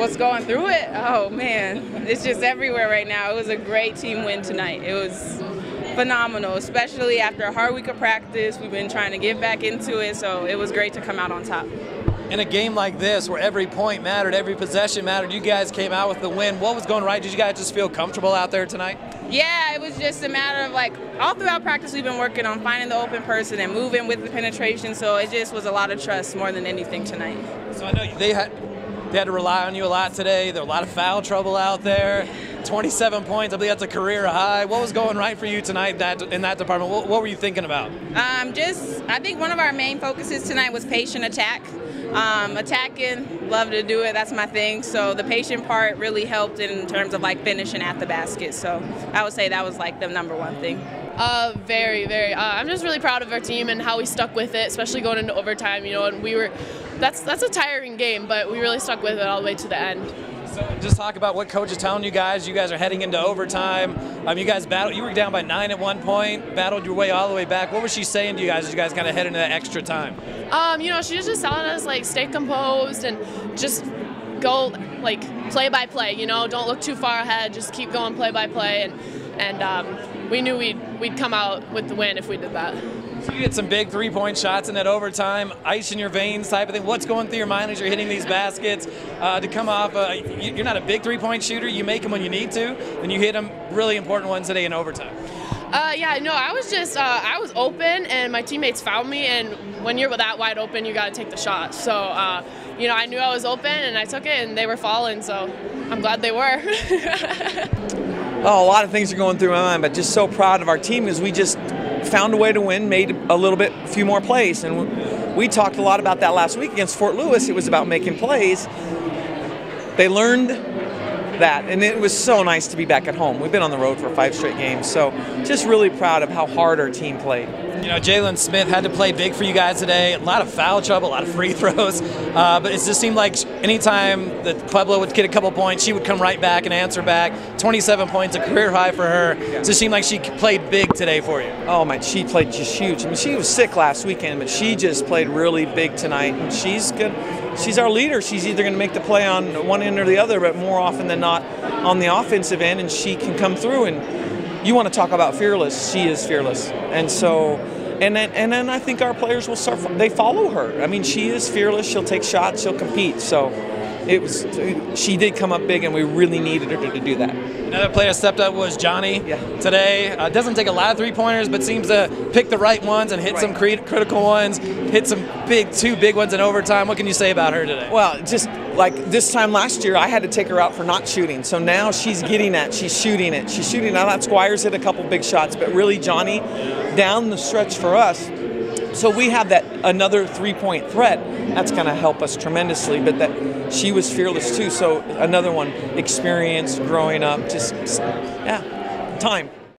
What's going through it? Oh man, it's just everywhere right now. It was a great team win tonight. It was phenomenal, especially after a hard week of practice. We've been trying to get back into it, so it was great to come out on top. In a game like this, where every point mattered, every possession mattered, you guys came out with the win. What was going right? Did you guys just feel comfortable out there tonight? Yeah, it was just a matter of, like, all throughout practice we've been working on finding the open person and moving with the penetration, so it just was a lot of trust more than anything tonight. So I know they had to rely on you a lot today. There were a lot of foul trouble out there. 27 points, I believe that's a career high. What was going right for you tonight in that department? What were you thinking about? I think one of our main focuses tonight was patient attack. Attacking, love to do it, that's my thing. So the patient part really helped in terms of like finishing at the basket. So I would say that was like the #1 thing. Very. I'm just really proud of our team and how we stuck with it, especially going into overtime. You know, and that's a tiring game, but we really stuck with it all the way to the end. So just talk about what coach is telling you guys. You guys are heading into overtime. You guys battled. You were down by 9 at one point. Battled your way all the way back. What was she saying to you guys as you guys kind of head into that extra time? You know, she was just telling us like stay composed and just go like play by play. You know, don't look too far ahead. Just keep going play by play. And we knew we'd come out with the win if we did that. So you get some big three-point shots in that overtime, ice in your veins type of thing. What's going through your mind as you're hitting these baskets to come off? You're not a big three-point shooter. You make them when you need to, and you hit them really important ones today in overtime. Yeah, no, I was just I was open, and my teammates fouled me. And when you're that wide open, you got to take the shot. So you know, I knew I was open, and I took it, and they were falling. So I'm glad they were. Oh, a lot of things are going through my mind, but just so proud of our team because we just found a way to win, made a few more plays. And we talked a lot about that last week against Fort Lewis. It was about making plays. They learned that, and it was so nice to be back at home. We've been on the road for 5 straight games, so just really proud of how hard our team played. You know, Jaelynn Smith had to play big for you guys today. A lot of foul trouble, a lot of free throws, but it just seemed like anytime that Pueblo would get a couple points, she would come right back and answer back. 27 points, a career high for her. It just seemed like she played big today for you. Oh man, she played just huge. I mean, she was sick last weekend, but she just played really big tonight, and she's good. She's our leader. She's either going to make the play on one end or the other, but more often than not on the offensive end, and she can come through. And you want to talk about fearless. She is fearless. And so, and then I think our players will start. They follow her. I mean, she is fearless. She'll take shots. She'll compete. So she did come up big, and we really needed her to do that. Another player that stepped up was Johnny today. Doesn't take a lot of three-pointers, but seems to pick the right ones and hit some critical ones, hit some two big ones in overtime. What can you say about her today? Well, just like this time last year, I had to take her out for not shooting. So now she's getting that. She's shooting it. She's shooting. Now that Squires hit a couple big shots, but really Johnny down the stretch for us. So we have that another three-point threat. That's going to help us tremendously. But that she was fearless too. So another one, experience, growing up, just yeah, time.